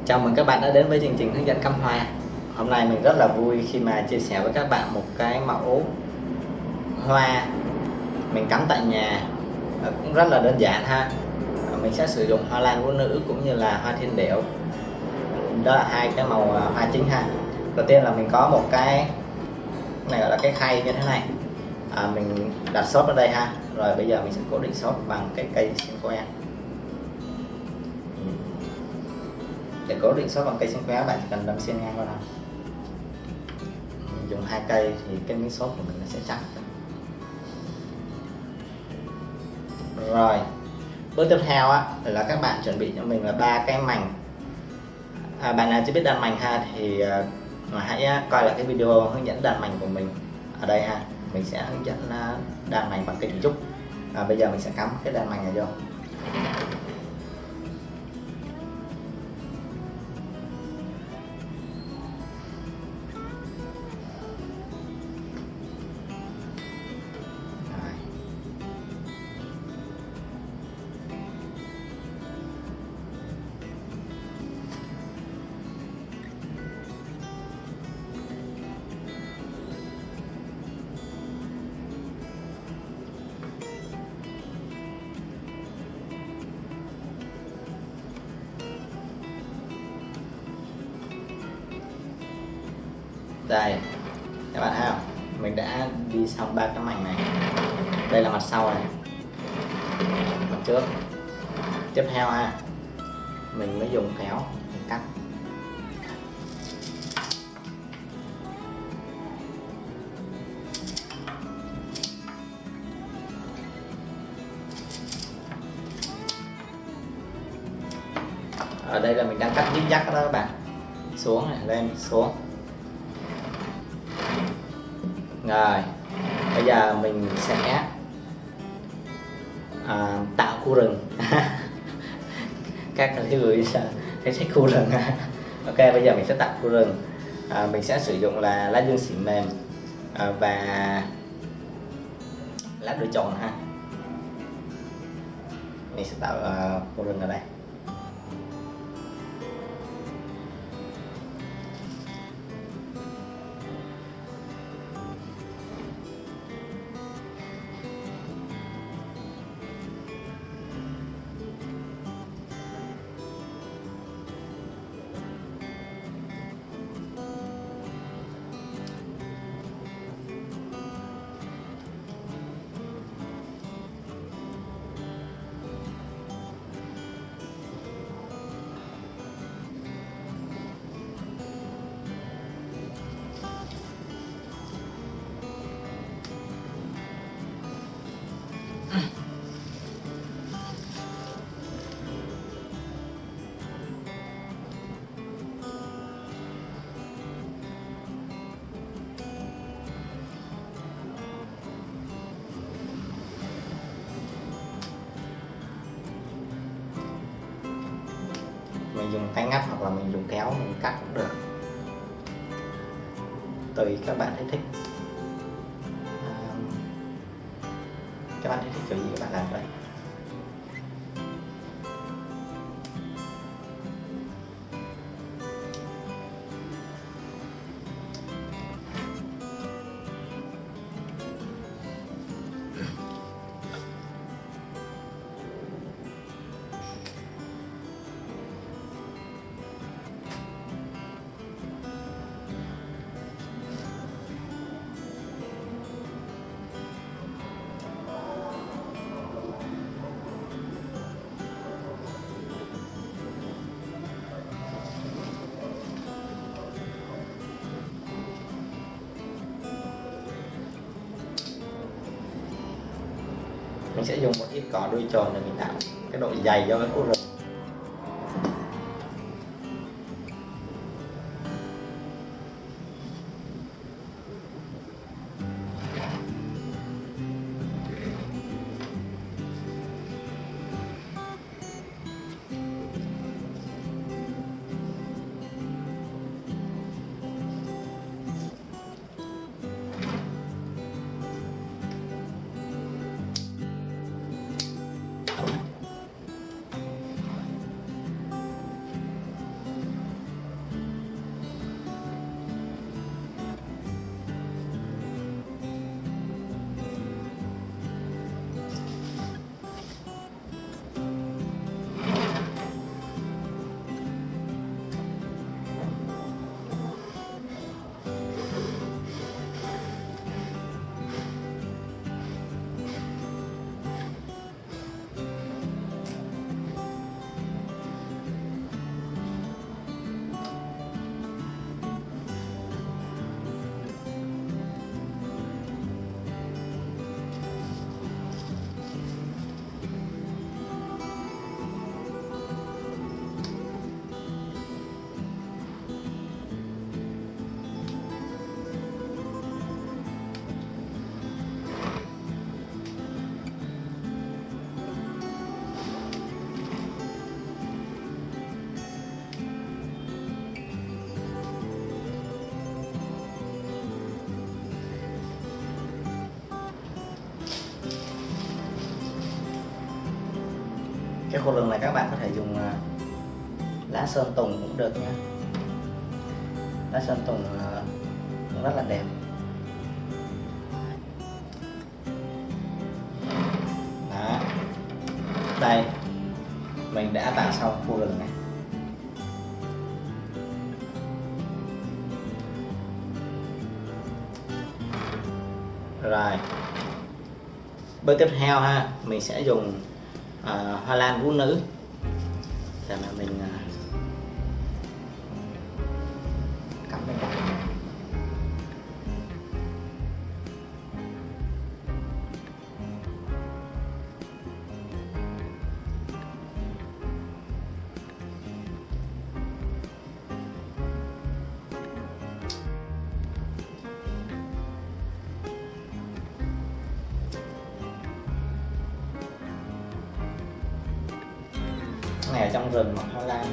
Chào mừng các bạn đã đến với chương trình hướng dẫn cắm hoa. Hôm nay mình rất là vui khi mà chia sẻ với các bạn một cái mẫu hoa mình cắm tại nhà, cũng rất là đơn giản ha. Mình sẽ sử dụng hoa lan vũ nữ cũng như là hoa thiên điểu. Đó là hai cái màu hoa chính ha. Đầu tiên là mình có một cái này gọi là cái khay như thế này, mình đặt xốp ở đây ha. Rồi bây giờ mình sẽ cố định xốp bằng cái cây sen que. Để cố định xốp bằng cây sen que, bạn chỉ cần đâm xiên ngang vào thôi. Mình dùng hai cây thì cái miếng xốp của mình nó sẽ chắc. Rồi bước tiếp theo á là các bạn chuẩn bị cho mình là 3 cái mảnh. Bạn nào chưa biết đan mảnh ha thì hãy coi lại cái video hướng dẫn đan mảnh của mình ở đây ha. Mình sẽ hướng dẫn đan mảnh bằng cây thủy trúc. Bây giờ mình sẽ cắm cái đan mảnh này vô. Đây các bạn thấy không, mình đã đi xong 3 cái mảnh này. Đây là mặt sau này, mặt trước. Tiếp theo ha, mình mới dùng kéo mình cắt. Ở đây là mình đang cắt zigzag đó các bạn, xuống này lên xuống. Rồi bây giờ mình sẽ tạo khu rừng. Các người thấy thích khu rừng. Ok, bây giờ mình sẽ tạo khu rừng. Mình sẽ sử dụng là lá dương xỉ mềm và lá đồi tròn ha. Mình sẽ tạo khu rừng ở đây. Mình dùng tay ngắt hoặc là mình dùng kéo mình cắt cũng được, tùy các bạn thấy thích. Các bạn thấy thích kiểu gì các bạn làm vậy. Mình sẽ dùng một ít cỏ đuôi tròn để mình tạo cái độ dày cho cái khu rừng. Cái khu rừng này các bạn có thể dùng lá sơn tùng cũng được nha. Lá sơn tùng cũng rất là đẹp. Đó. Đây, mình đã tạo xong khu rừng này. Rồi, bước tiếp theo ha, mình sẽ dùng hoa lan vũ nữ để mà mình cắm bên cạnh. Này ở trong rừng mọc hoa lan.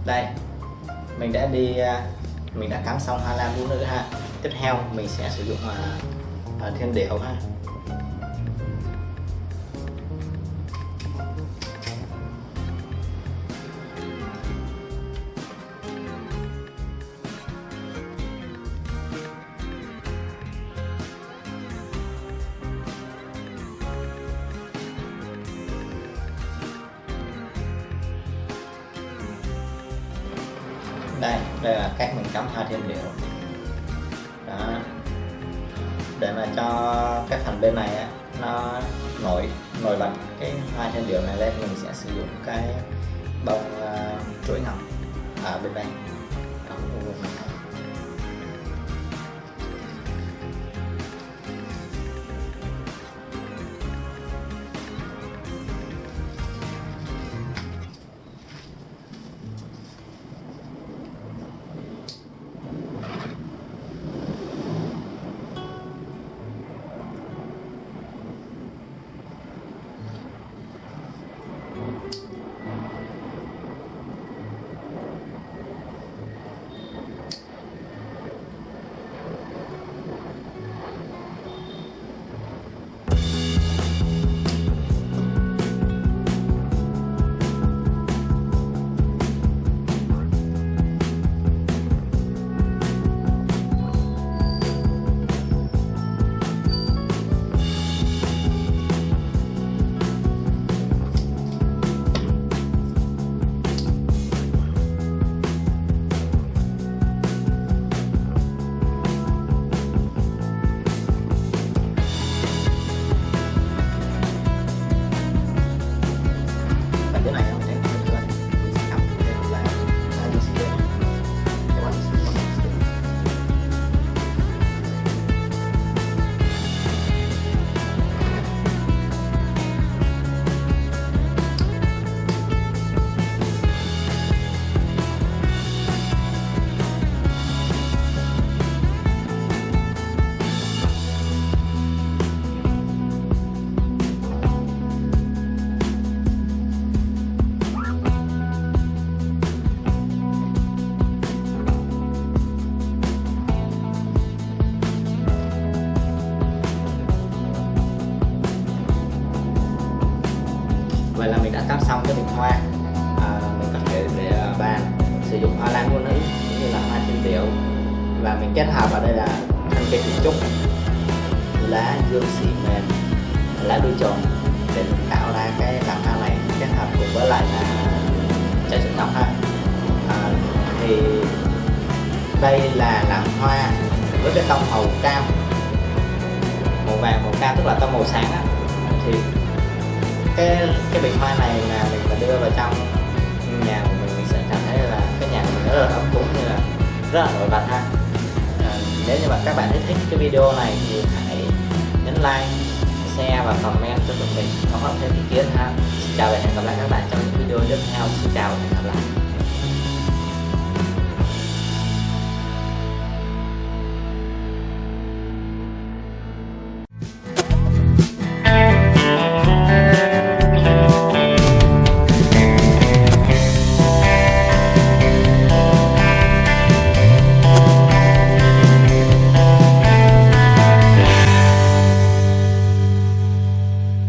Đây, mình đã cắm xong hoa lan vũ nữ ha. Tiếp theo mình sẽ sử dụng thiên điệu ha. Đây là cách mình cắm hoa thiên điệu. Đó. Để mà cho cái phần bên này á, nó nổi bật cái hoa thiên điệu này lên, mình sẽ sử dụng cái bông chuỗi ngọc ở bên đây. Đó, Vậy là mình đã cắt xong cái bình hoa. Mình có thể để bàn sử dụng hoa lan vũ nữ cũng như là hoa thiên điệu, và mình kết hợp vào đây là thân cây thủy trúc, lá dương xị mềm, lá đuôi trồn để mình tạo ra cái làn hoa này, kết hợp cùng với lại là trái chuỗi ngọc ha. Thì đây là làn hoa với cái tông màu cam, màu vàng màu cam, tức là tông màu sáng á. Thì cái bình hoa này mà mình mà đưa vào trong nhà của mình sẽ cảm thấy là cái nhà của mình rất là ấm cúng, như là rất là nổi bật ha. Nếu như mà các bạn thích cái video này thì hãy nhấn like, share và comment cho tụi mình có thêm ý kiến ha. Xin chào và hẹn gặp lại các bạn trong những video tiếp theo. Xin chào và hẹn gặp lại.